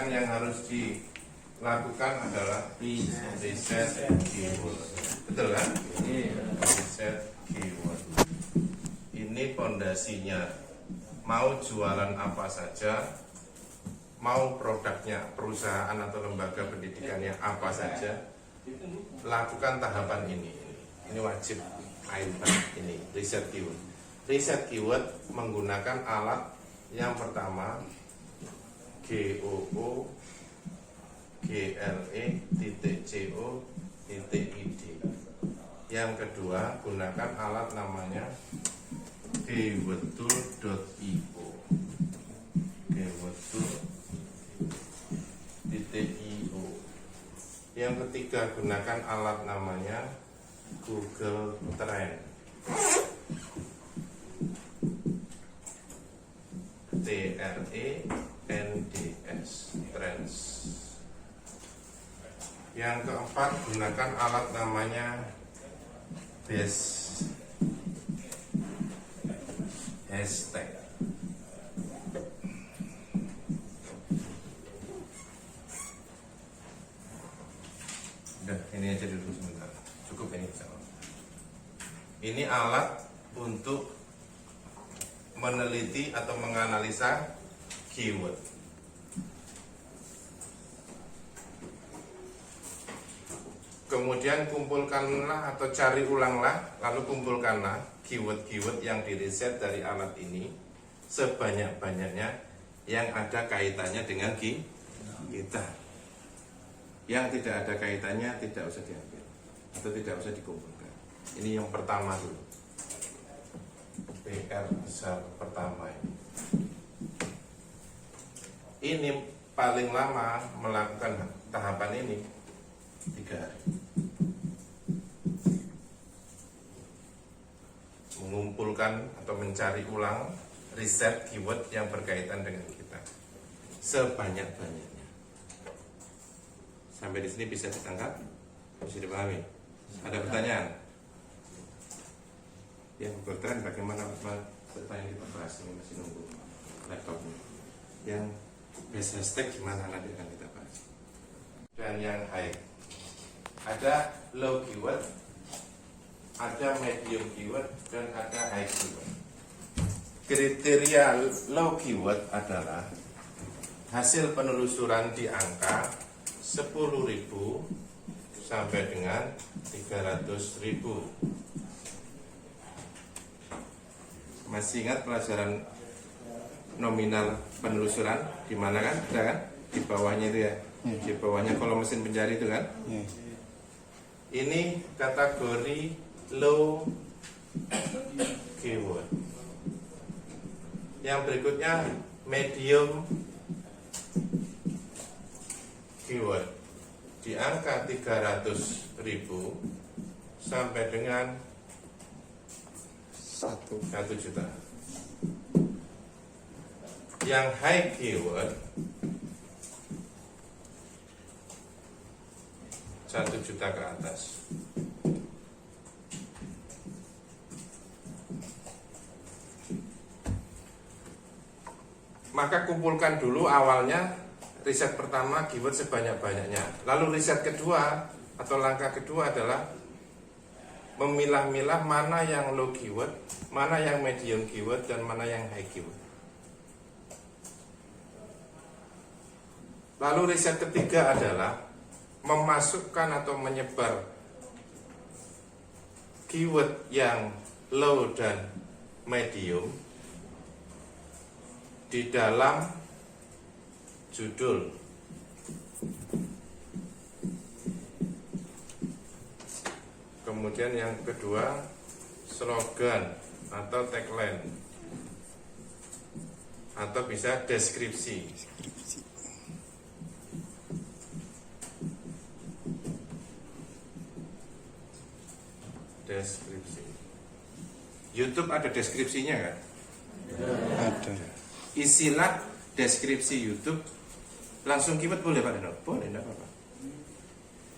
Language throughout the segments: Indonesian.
sekarang yang harus dilakukan adalah riset keyword. Betul kan? Riset keyword. Ini pondasinya. Mau jualan apa saja, mau produknya perusahaan atau lembaga pendidikannya apa saja, lakukan tahapan ini. Ini wajib ini riset keyword. Riset keyword menggunakan alat yang pertama google.co.id. Yang kedua gunakan alat namanya keywordtool.io. keywordtool.io. Yang ketiga gunakan alat namanya Google Trend. TRENDS, Trends. Yang keempat gunakan alat namanya best hashtag. Udah, ini aja dulu sebentar. Cukup ini. Ini alat untuk meneliti atau menganalisa keyword. Kemudian kumpulkanlah atau cari ulanglah, lalu kumpulkanlah keyword-keyword yang diriset dari alat ini sebanyak-banyaknya yang ada kaitannya dengan kita. Yang tidak ada kaitannya tidak usah diambil atau tidak usah dikumpulkan. Ini yang pertama dulu. PR besar pertama ini. Ini paling lama melakukan tahapan ini 3 hari. Mengumpulkan atau mencari ulang riset keyword yang berkaitan dengan kita sebanyak-banyaknya. Sampai di sini bisa ditangkap? Bisa dipahami? Ada pertanyaan? Yang bertanya bagaimana pertanyaan kita bahas ini, masih nunggu laptopnya. Yang best hashtag gimana nanti akan kita bahas. Dan yang high, ada low keyword, ada medium keyword, dan ada high keyword. Kriteria low keyword adalah hasil penelusuran di angka 10.000 sampai dengan 300.000. Masih ingat pelajaran nominal penelusuran di mana kan? Ada kan? Di bawahnya itu ya. Di bawahnya kolom mesin pencari itu kan? Ini kategori low keyword. Yang berikutnya medium keyword. Di angka 300.000 sampai dengan 1 juta. Yang high keyword 1 juta ke atas. Maka kumpulkan dulu awalnya riset pertama keyword sebanyak-banyaknya. Lalu riset kedua atau langkah kedua adalah memilah-milah mana yang low keyword, mana yang medium keyword, dan mana yang high keyword. Lalu riset ketiga adalah memasukkan atau menyebar keyword yang low dan medium di dalam judul. Kemudian yang kedua, slogan atau tagline, atau bisa deskripsi. Deskripsi. YouTube ada deskripsinya kan? Ada. Isilah deskripsi YouTube. Langsung keyword boleh Pak Dino? Boleh, enggak apa-apa.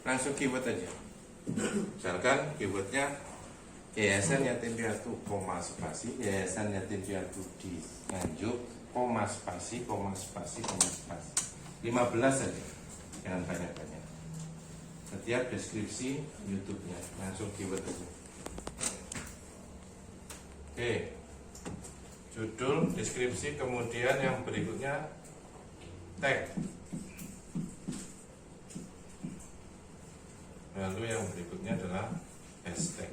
Langsung keyword aja. Misalkan keywordnya Yayasan Yatim Piatu, koma spasi, Yayasan Yatim Piatu di Nganjuk, koma spasi, koma spasi, koma spasi. 15 saja, jangan banyak-banyak. Setiap deskripsi YouTube-nya langsung keyword itu. Oke, judul, deskripsi, kemudian yang berikutnya tag. Lalu yang berikutnya adalah hashtag.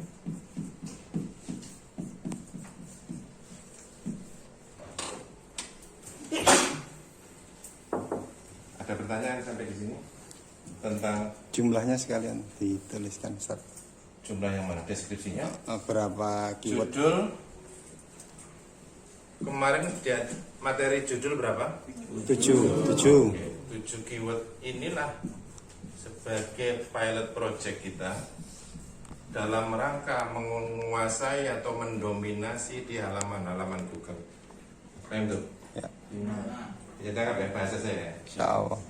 Ada pertanyaan sampai di sini tentang Jumlahnya sekalian dituliskan Ustaz. jumlah yang mana? Deskripsinya? Berapa keyword? Judul kemarin dia materi judul berapa? 7. Oke, 7 keyword inilah sebagai pilot project kita dalam rangka menguasai atau mendominasi di halaman-halaman Google. Paham tuh? Ya. Bisa tangkap ya bahasa saya? Insyaallah.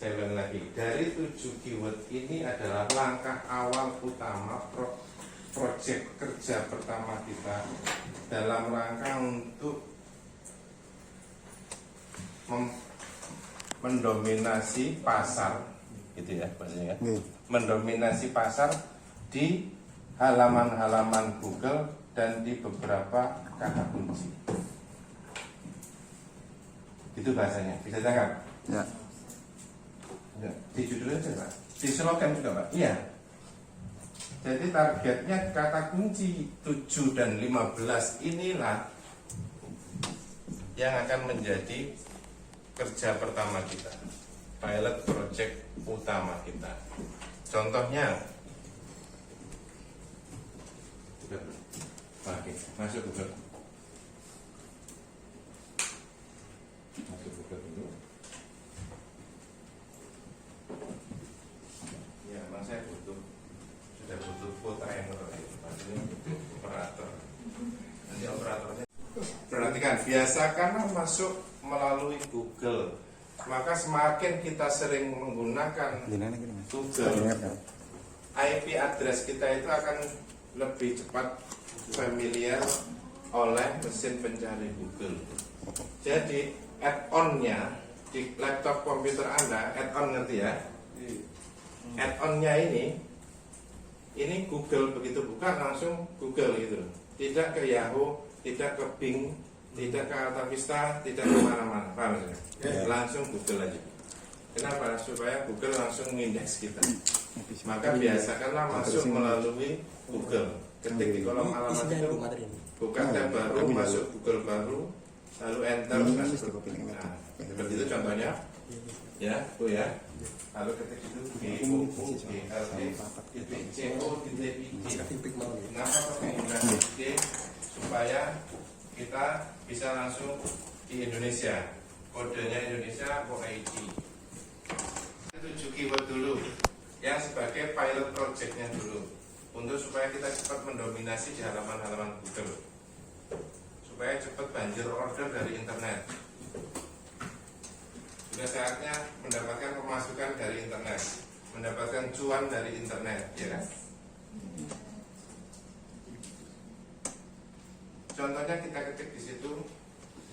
Saya ulang lagi, dari 7 keyword ini adalah langkah awal utama project kerja pertama kita dalam rangka untuk mendominasi pasar, gitu ya bahasanya. Oke. Mendominasi pasar di halaman-halaman Google dan di beberapa kata kunci. Itu bahasanya, bisa tangkap? Ya. Ya, di judulnya juga, di slogan juga Pak. Iya. Jadi targetnya kata kunci 7 dan 15 inilah yang akan menjadi kerja pertama kita, pilot project utama kita. Contohnya, oke, masuk Google. Masuk Google dulu. Ya, memang saya sudah butuh full timer, maksudnya operator. Nanti operatornya. Perhatikan, biasakanlah masuk melalui Google. Maka semakin kita sering menggunakan Gimana gitu Mas? Google, Dengar, IP address kita itu akan lebih cepat familiar oleh mesin pencari Google. Jadi add-on-nya di laptop komputer Anda, add-on ngerti ya? Add-on-nya ini Google, begitu buka langsung Google gitu. Tidak ke Yahoo, tidak ke Bing, tidak ke AltaVista, tidak kemana-mana. Paham ya? Langsung Google aja. Kenapa? Supaya Google langsung mengindeks kita. Maka biasakanlah masuk melalui Google. Ketik di kolom alamat itu, buka tab baru, masuk Google baru, lalu enter. Nah, seperti itu contohnya. Ya, Bu ya. Lalu ketik itu Kenapa pakai ID? Supaya kita bisa langsung di Indonesia. Kodenya Indonesia ID. 7 keyword dulu yang sebagai pilot projectnya dulu, untuk supaya kita cepat mendominasi di halaman-halaman Google, supaya cepat banjir order dari internet. Sudah saatnya mendapatkan pemasukan dari internet, mendapatkan cuan dari internet, ya kan? Contohnya kita ketik di situ,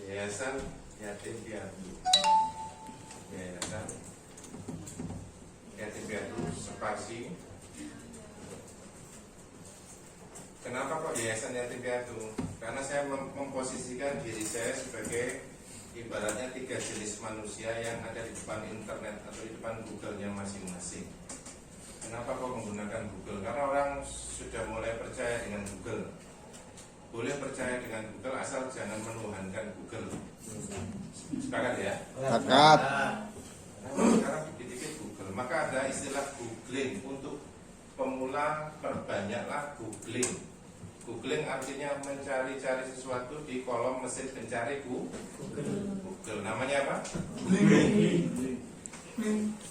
Yayasan Yatim Piatu, Yayasan Yatim Piatu spasi. Kenapa kok Yayasan Yatim Piatu? Karena saya memposisikan diri saya sebagai ibaratnya 3 jenis manusia yang ada di depan internet atau di depan Google-nya masing-masing. Kenapa kok menggunakan Google? Karena orang sudah mulai percaya dengan Google. Boleh percaya dengan Google asal jangan menuhankan Google. Sepakat ya? Sepakat. Sekarang dikit-dikit Google. Maka ada istilah googling. Untuk pemula, perbanyaklah googling. Googling artinya mencari-cari sesuatu di kolom mesin pencari Google. Namanya apa?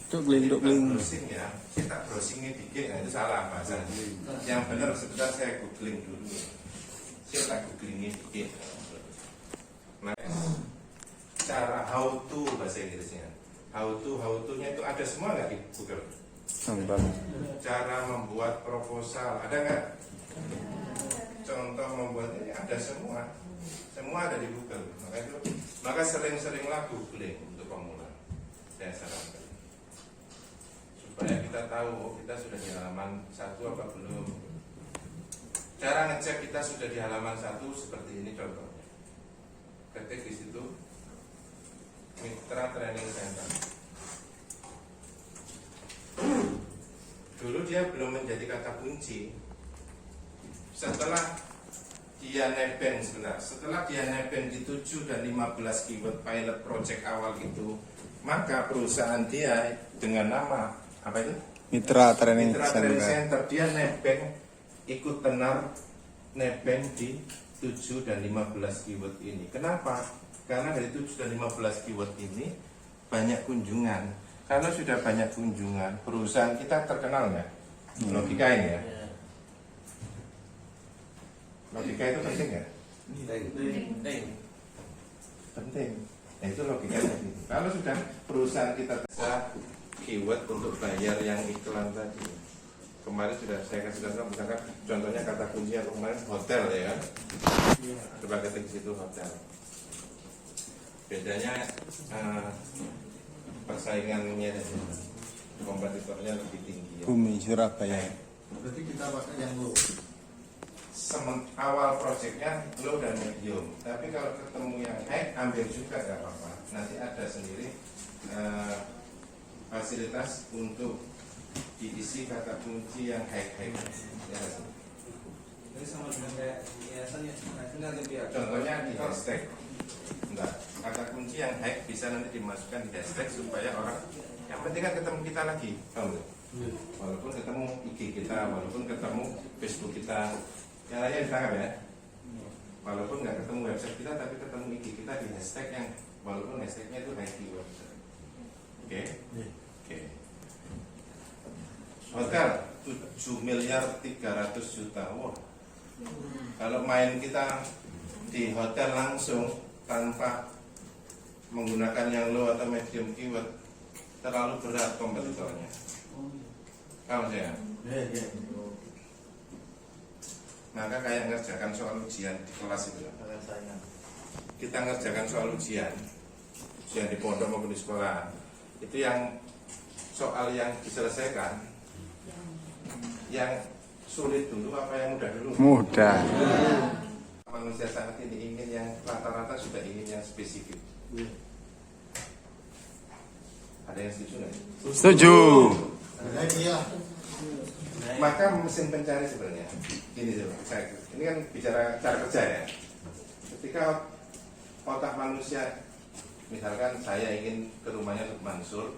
Googling. Browsing ya. Kita browsingnya dikit, nah itu salah bahasa. Yang benar sebentar saya googling dulu. Saya googlingnya dikit. Nah, cara how to bahasa Inggrisnya. How to-nya itu ada semua nggak di Google? Cara membuat proposal ada nggak? Contoh membuatnya ada semua ada di Google. Maka sering-seringlah googling untuk pemula. saya sarankan supaya kita tahu oh, kita sudah di halaman 1 apa belum. Cara ngecek kita sudah di halaman 1 seperti ini contohnya. Ketik di situ Mitra Training Center. Dulu dia belum menjadi kata kunci. Setelah dia nebeng sebentar, setelah dia nebeng di 7 dan 15 keyword pilot project awal itu, maka perusahaan dia dengan nama apa itu? Mitra Training Mitra Training Center. Center, dia nebeng ikut tenar nebeng di 7 dan 15 keyword ini. Kenapa? Karena dari 7 dan 15 keyword ini banyak kunjungan. Kalau sudah banyak kunjungan, perusahaan kita terkenal nggak? Logika ini ya. Logika itu penting ya? Penting. Nah, itu logikanya gitu. Kalau sudah perusahaan kita bisa keyword untuk bayar yang iklan tadi. Kemarin sudah saya kasih contoh, misalkan contohnya kata kunci yang kemarin hotel ya kan? Coba ketik di situ hotel. Bedanya persaingannya dan kompetitornya lebih tinggi. Ya. Bumi Surabaya. Berarti kita pakai yang low. Awal proyeknya low dan medium, tapi kalau ketemu yang high ambil juga nggak apa-apa. Nanti ada sendiri fasilitas untuk diisi kata kunci yang high ya. Jadi sama dengan kayak yayasan ya, tinggal lebih Contohnya di hashtag. Enggak, kata kunci yang high bisa nanti dimasukkan di hashtag supaya orang yang penting kan ketemu kita lagi, paham nggak? Walaupun ketemu IG kita, walaupun ketemu Facebook kita, yang lainnya ditangkap ya. Walaupun nggak ketemu website kita, tapi ketemu IG kita di hashtag yang walaupun hashtagnya itu high keyword. Oke? Oke. Hotel 7 miliar 300 juta. Wah. Kalau main kita di hotel langsung tanpa menggunakan yang low atau medium keyword terlalu berat kompetitornya. Kamu saya. Maka kayak ngerjakan soal ujian di kelas itu. Kita ngerjakan soal ujian di pondok maupun di sekolah. Itu yang soal yang diselesaikan, yang sulit dulu apa yang mudah dulu? Mudah. Manusia saat ini ingin yang rata-rata sudah ingin yang spesifik. Ada yang setuju nggak? Setuju. Iya. Maka mesin pencari sebenarnya ini ini kan bicara cara kerja ya. Ketika otak manusia, misalkan saya ingin ke rumahnya Mansur,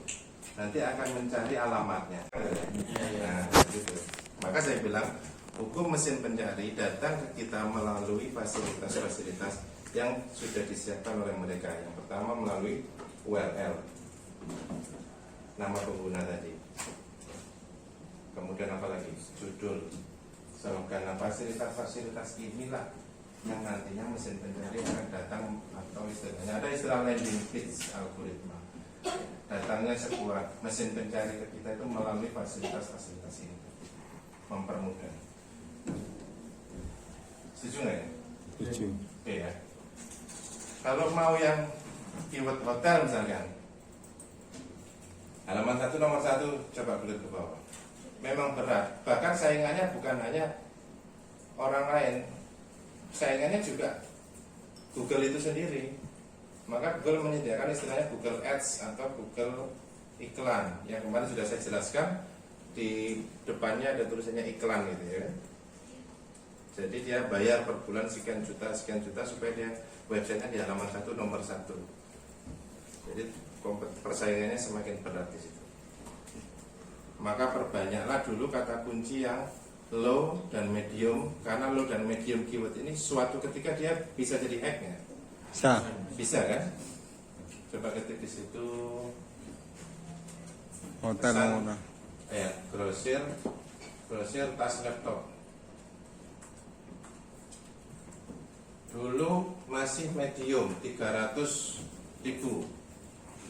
nanti akan mencari alamatnya. Nah, gitu. Maka saya bilang hukum mesin pencari datang ke kita melalui fasilitas-fasilitas yang sudah disiapkan oleh mereka. Yang pertama melalui URL, nama pengguna tadi. Kemudian apa lagi? Judul, slogan. Nah, fasilitas-fasilitas inilah yang nantinya mesin pencari akan datang, atau istilahnya ada istilah landing page algoritma. Datangnya sebuah mesin pencari ke kita itu melalui fasilitas-fasilitas ini, mempermudah. Setuju nggak ya? Setuju. Oke ya. Kalau mau yang keyword hotel misalkan, halaman 1 nomor 1 coba belit ke bawah. Memang berat. Bahkan saingannya bukan hanya orang lain, saingannya juga Google itu sendiri. Maka Google menyediakan istilahnya Google Ads atau Google iklan. Yang kemarin sudah saya jelaskan, di depannya ada tulisannya iklan gitu ya. Jadi dia bayar per bulan sekian juta supaya dia websitenya di halaman 1 nomor 1. Jadi persaingannya semakin berat di situ. Maka perbanyaklah dulu kata kunci yang low dan medium, karena low dan medium keyword ini suatu ketika dia bisa jadi hack ya. Bisa kan? Coba ketik di situ. Hotel mana? Ya, grosir tas laptop. Dulu masih medium 300.000.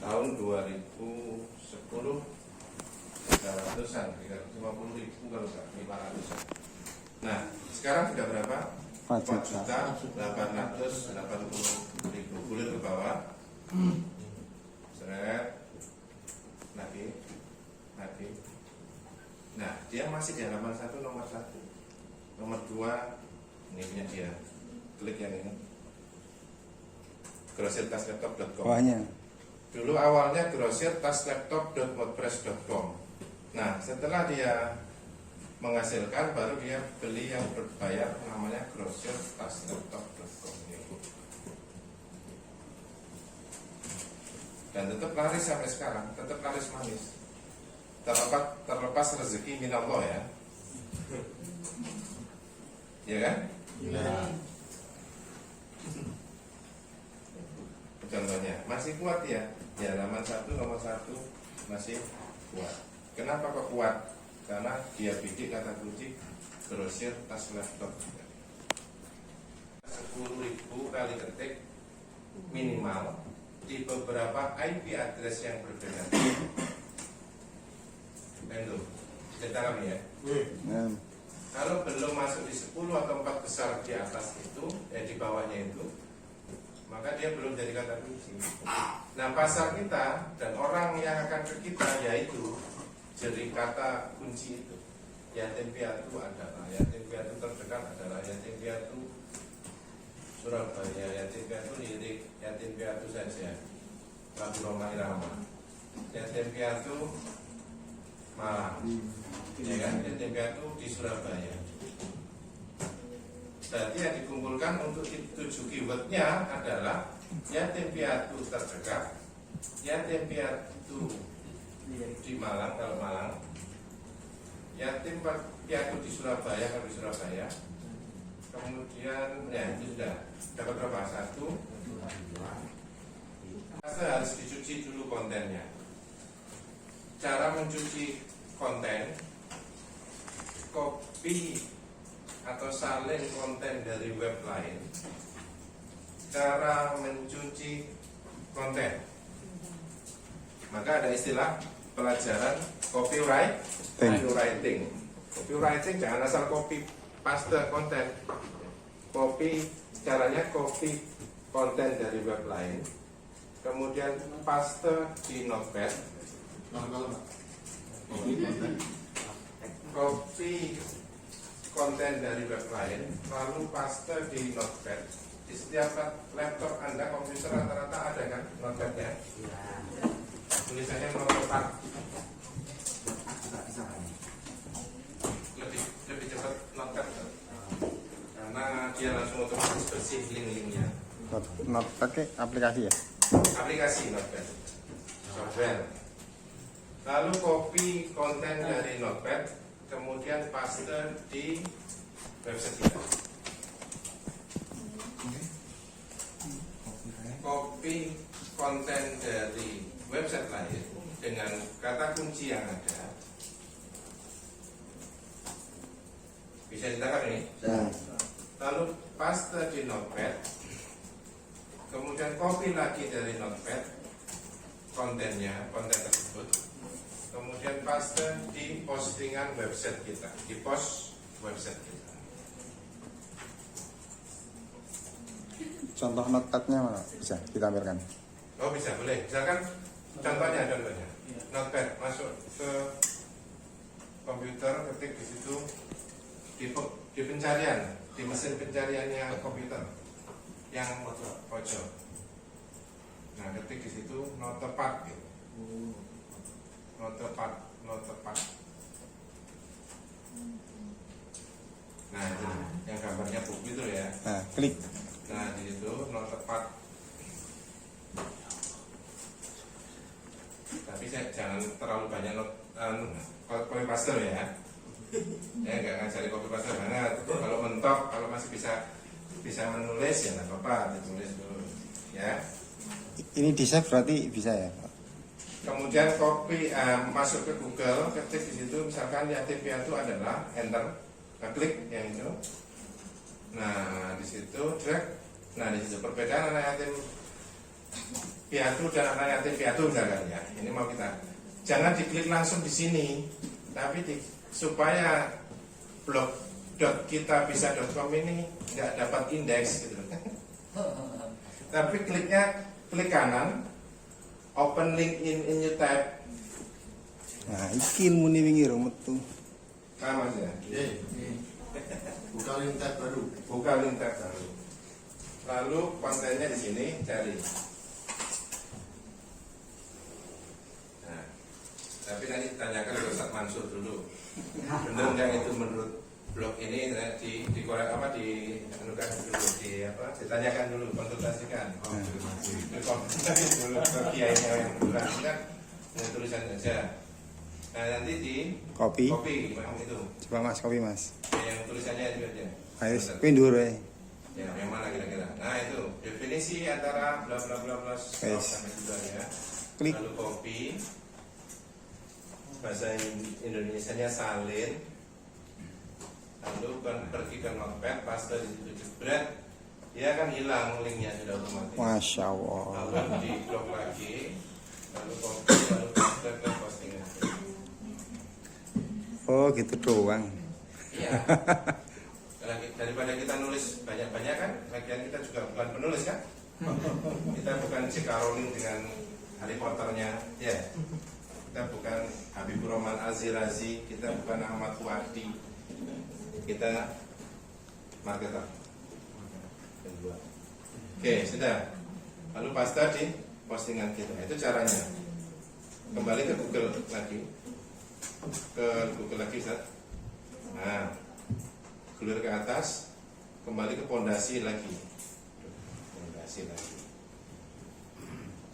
Tahun 2010 300-an, 350.000 kalau nggak 500-an. Nah, sekarang sudah berapa? 4.880.000. Bulir ke bawah. Seret. HD. Nah, dia masih di halaman 1 nomor 1. Nomor 2 ini punya dia. Klik yang ini. grosirtaslaptop.com. Bawahnya. Dulu awalnya grosirtaslaptop.wordpress.com. Nah, setelah dia menghasilkan baru dia beli yang berbayar namanya grosirtaslaptop.com. Dan tetap laris sampai sekarang, tetap laris manis. Terlepas rezeki minallah ya. Ya kan? Ya. Contohnya masih kuat ya. Ya halaman 1 nomor 1 masih kuat. Kenapa kok kuat? Karena dia bidik kata kunci grosir tas laptop. 10.000 kali ketik minimal di beberapa IP address yang berbeda. Itu cerita kami ya. Ya. Kalau belum masuk di 10 atau 4 besar di atas itu, di bawahnya itu, maka dia belum jadi kata kunci. Nah, pasar kita dan orang yang akan ke kita yaitu jadi kata kunci itu. Yatim piatu adalah, yatim piatu terdekat adalah, yatim piatu Surabaya, yatim piatu Lirik, yatim piatu saja Lagu Roma Irama, yatim piatu Malang, ya kan? Yatim piatu di Surabaya. Berarti yang dikumpulkan untuk 7 keywordnya adalah yatim piatu terdekat, yatim piatu di Malang kalau Malang, yatim piatu di Surabaya kalau di Surabaya. Kemudian ya itu sudah dapat berapa? 1. Harus dicuci dulu kontennya. Cara mencuci konten, copy atau salin konten dari web lain. Cara mencuci konten, maka ada istilah pelajaran copywriting. Copywriting jangan asal copy paste konten. Caranya copy konten dari web lain, kemudian paste di Notepad. Copy konten dari web lain, lalu paste di Notepad. Di setiap laptop Anda, komputer rata-rata ada kan Notepadnya? Tulisannya Notepad. Lebih cepat Notepad karena dia langsung otomatis bersih link-linknya. Not pakai aplikasi ya? Aplikasi Notepad, software. Lalu copy konten dari Notepad, kemudian paste di website kita. Copy konten dari website lain dengan kata kunci yang ada. Bisa ditangkap ini? Lalu paste di Notepad, kemudian copy lagi dari Notepad kontennya, konten tersebut, kemudian paste di postingan website kita, di post website kita. Contoh notepadnya mana? Bisa ditampilkan. Oh bisa, boleh. Misalkan contohnya, Notepad masuk ke komputer, ketik di situ di pencarian, di mesin pencariannya komputer yang pojok. Nah, ketik di situ Notepad gitu. Notepad. Nah, itu yang gambarnya buku itu ya. Nah, klik. Nah, di situ Notepad. Tapi saya jangan terlalu banyak copy paste ya. Ya nggak ngajari copy paste banget. Kalau mentok, kalau masih bisa menulis ya nggak apa-apa, ditulis dulu ya. Ini di save berarti bisa ya? Kemudian copy masuk ke Google, ketik di situ misalkan yatim piatu adalah enter, klik yang itu. Nah di situ drag. Nah di situ perbedaan anak yatim piatu dan anak yatim piatu misalkan ya. Ini mau kita jangan diklik langsung di sini, tapi supaya blog.kitabisa.com ini nggak dapat indeks gitu. Tapi klik kanan, open link in new tab. iki muni wingi ro metu. Nah, Mas ya. Buka link tab baru. Buka link tab baru. Lalu kontennya di sini cari. Nah, tapi nanti tanyakan ke Ustaz Mansur dulu. Benar nggak itu menurut blog ini di korek apa di anukan dulu ditanyakan dulu, konsultasikan. Konsultasi dulu ke kiainya yang benar kan dengan tulisan saja. Nah nanti di Kopi. memang itu Coba Mas, kopi Mas. yang tulisannya itu aja. Ayo kuwi ndur ae. Ya, yang mana kira-kira? Nah itu definisi antara bla bla bla bla Yes. sampai juga ya. Klik. Lalu kopi, bahasa Indonesianya salin. Lalu pergi ke notepad, paste di situ jebret, dia akan hilang linknya sudah otomatis. Masya Allah. Lalu di blok lagi, lalu kopi, lalu paste ke postingan. Oh gitu doang. Iya. Daripada kita nulis banyak-banyak kan, lagian kita juga bukan penulis kan? Kita bukan J.K. Rowling dengan Harry Potternya, ya. Kita bukan Habibur Rahman Az-Razi, kita bukan Ahmad Fuadi, kita marketer. Oke, sudah. Lalu paste di postingan kita. Itu caranya. Kembali ke Google lagi. Ke Google lagi, Ustaz. Nah, gelir ke atas, kembali ke pondasi lagi. Pondasi lagi.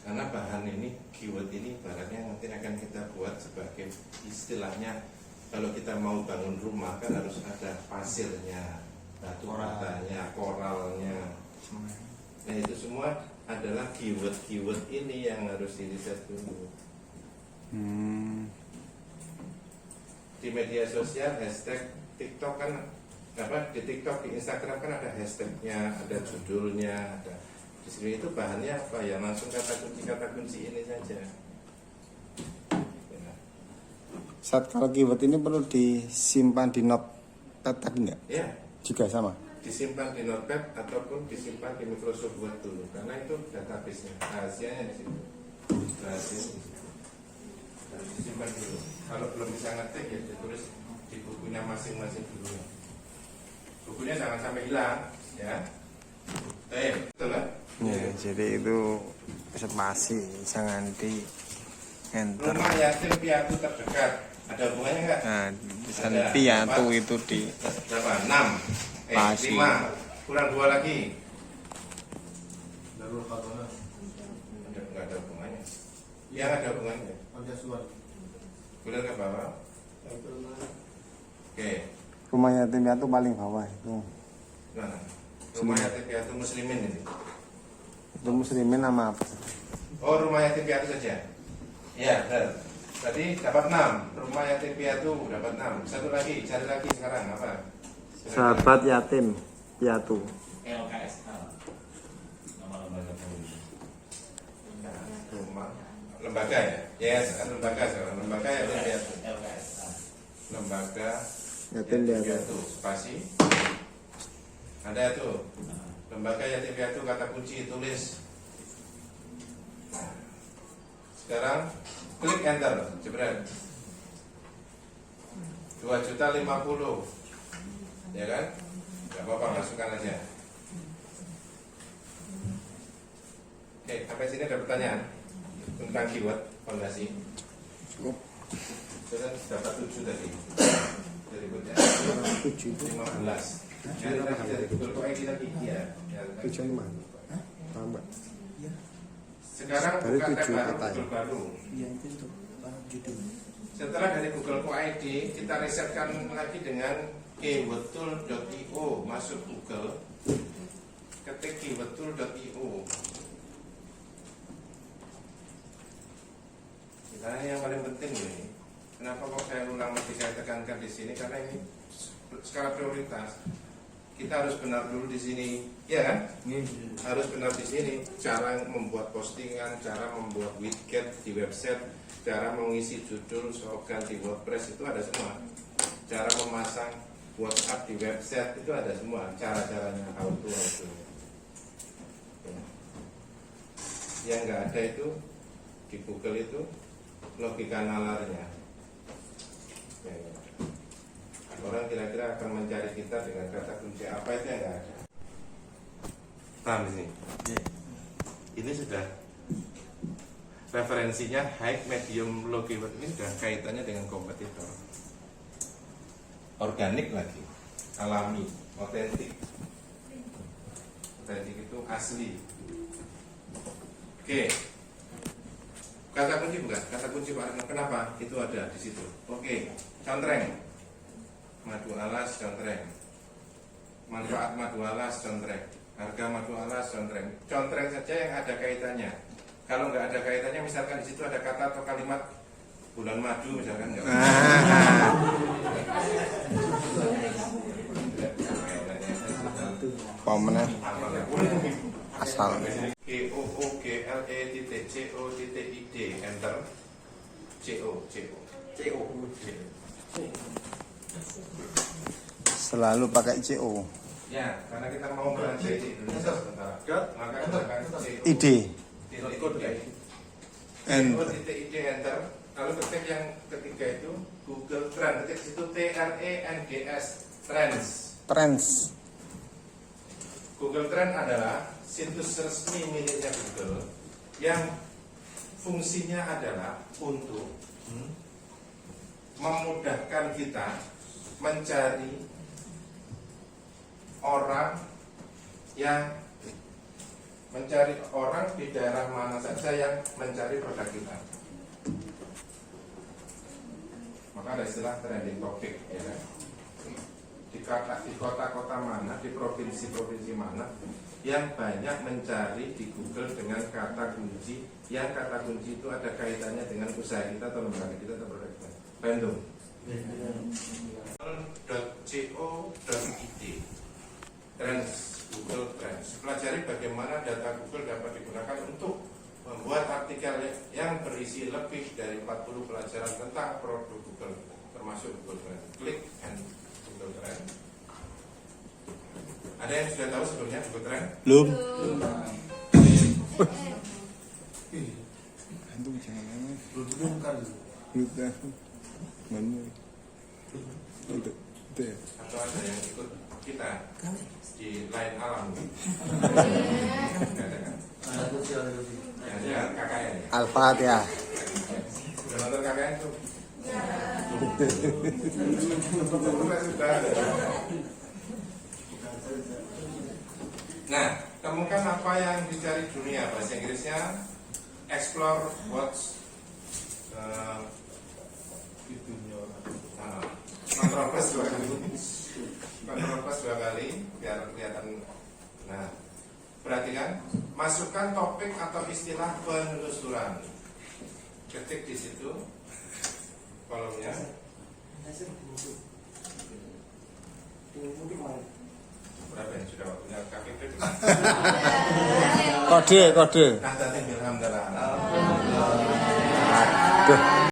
Karena bahan ini, keyword ini baratnya nanti akan kita buat sebagai istilahnya kalau kita mau bangun rumah kan harus ada pasirnya, batu batanya, koralnya. Nah itu semua adalah keyword-keyword ini yang harus diriset dulu. Di media sosial hashtag TikTok kan apa, di TikTok, di Instagram kan ada hashtagnya, ada judulnya, ada di sini itu bahannya apa ya, langsung kata kunci ini saja. Ya. Saat kalau keyword ini perlu disimpan di notepad tadi enggak? Ya, Juga sama. disimpan di Notepad ataupun disimpan di Microsoft Word dulu, karena itu database-nya, rahasianya di situ. Rahasianya di situ. Harus disimpan dulu. Kalau belum bisa ngetik ya ditulis di bukunya masing-masing dulu. Bukunya jangan sampai hilang, ya. Betul lah. Ya, jadi itu spasi jangan di enter. Rumah yatim piatu terdekat ada hubungannya nggak? Nah, tulisan Ada. piatu Apa? itu di Berapa? 6 Spasi. 5 kurang 2 lagi. Darul Khatona. Nggak ada hubungannya. Ya ada hubungannya. Pancasuan. Kemudian ke bawah. Oke. rumah yatim piatu paling bawah itu. Nah, rumah yatim piatu muslimin ini. Itu muslimin nama apa? Oh, rumah yatim piatu saja. Ya, benar. Tadi dapat 6. Rumah yatim piatu dapat 6. Satu lagi, cari lagi sekarang apa? Sahabat yatim piatu. LKS. Nama lembaga polisi. Nah, rumah lembaga ya? Yes, lembaga sekarang. Lembaga yatim piatu. LKS. Lembaga Yatim piatu. spasi. Ada tuh. Lembaga yatim piatu kata kunci tulis. Nah, sekarang klik enter, jebret. 2.050.000, ya kan? Gak apa-apa, masukkan aja. Oke, sampai sini ada pertanyaan tentang keyword fondasi. Cukup. Sudah dapat 7 tadi. Berikutnya 15. Cari lagi dari Google Kok ID lagi. Iya. Tujuan mana? Tambah. Sekarang Dari buka tab 7 baru, kata ya? Google baru. Iya itu untuk judul. Setelah dari Google Co ID, kita risetkan lagi dengan keywordtool.io. Masuk Google, ketik keywordtool.io. Nah, yang paling penting ini, kenapa kok saya ulang mesti saya tekankan di sini? Karena ini skala prioritas. Kita harus benar dulu di sini, ya kan? Harus benar di sini. Cara membuat postingan, cara membuat widget di website, cara mengisi judul, slogan di WordPress itu ada semua. Cara memasang WhatsApp di website itu ada semua. Cara-caranya, how to. Ya. Yang nggak ada itu di Google itu logika nalarnya. Ya, ya. Orang kira-kira akan mencari kita dengan kata kunci apa itu yang nggak ada. Paham di sini? Ini sudah referensinya high, medium, low keyword ini sudah kaitannya dengan kompetitor. Organik lagi, alami, otentik. Otentik itu asli. Oke. Kata kunci bukan? Kata kunci Pak Arno. Kenapa? Itu ada di situ. Oke. Contreng. Madu alas contreng. Manfaat madu alas contreng. Harga madu alas contreng. Contreng saja yang ada kaitannya. Kalau nggak ada kaitannya, misalkan di situ ada kata atau kalimat bulan madu misalkan nggak. Pemenang asal. GOOGLE.CO.ID enter. CO. Selalu pakai CO. Ya, karena kita mau belajar di Indonesia sebentar. Maka gunakan CO. ID. And enter. Lalu ketik yang ketiga itu Google Trends. Ketik situ TRENDS Trends. Trends. Google Trends adalah situs resmi miliknya Google yang fungsinya adalah untuk memudahkan kita mencari orang di daerah mana saja yang mencari produk kita. Maka ada istilah trending topic, ya kan? Di kota-kota mana, di provinsi-provinsi mana yang banyak mencari di Google dengan kata kunci, yang kata kunci itu ada kaitannya dengan usaha kita atau lembaga kita atau produk kita. Bandung. .co.id Trends, Google Trends. Pelajari bagaimana data Google dapat digunakan untuk membuat artikel yang berisi lebih dari 40 pelajaran tentang produk Google, termasuk Google Trends. Klik and Google Trends. Ada yang sudah tahu sebelumnya Google Trends? Belum. Antum jangan. Belum kan? Udah. Mana? Itu. Ya. Atau ada yang ikut kita di lain alam? Nggak ada kan? Yang KKN ya? Al-Fatihah. Sudah nonton KKN tuh? Sudah ada. Nah, temukan apa yang dicari dunia. Bahasa Inggrisnya explore what's di dunia. Kontrol plus dua kali biar kelihatan. Nah, perhatikan, masukkan topik atau istilah penelusuran. Ketik di situ kolomnya. Berapa yang sudah waktunya KPP? Kode. Nah, tadi Alhamdulillah. Aduh.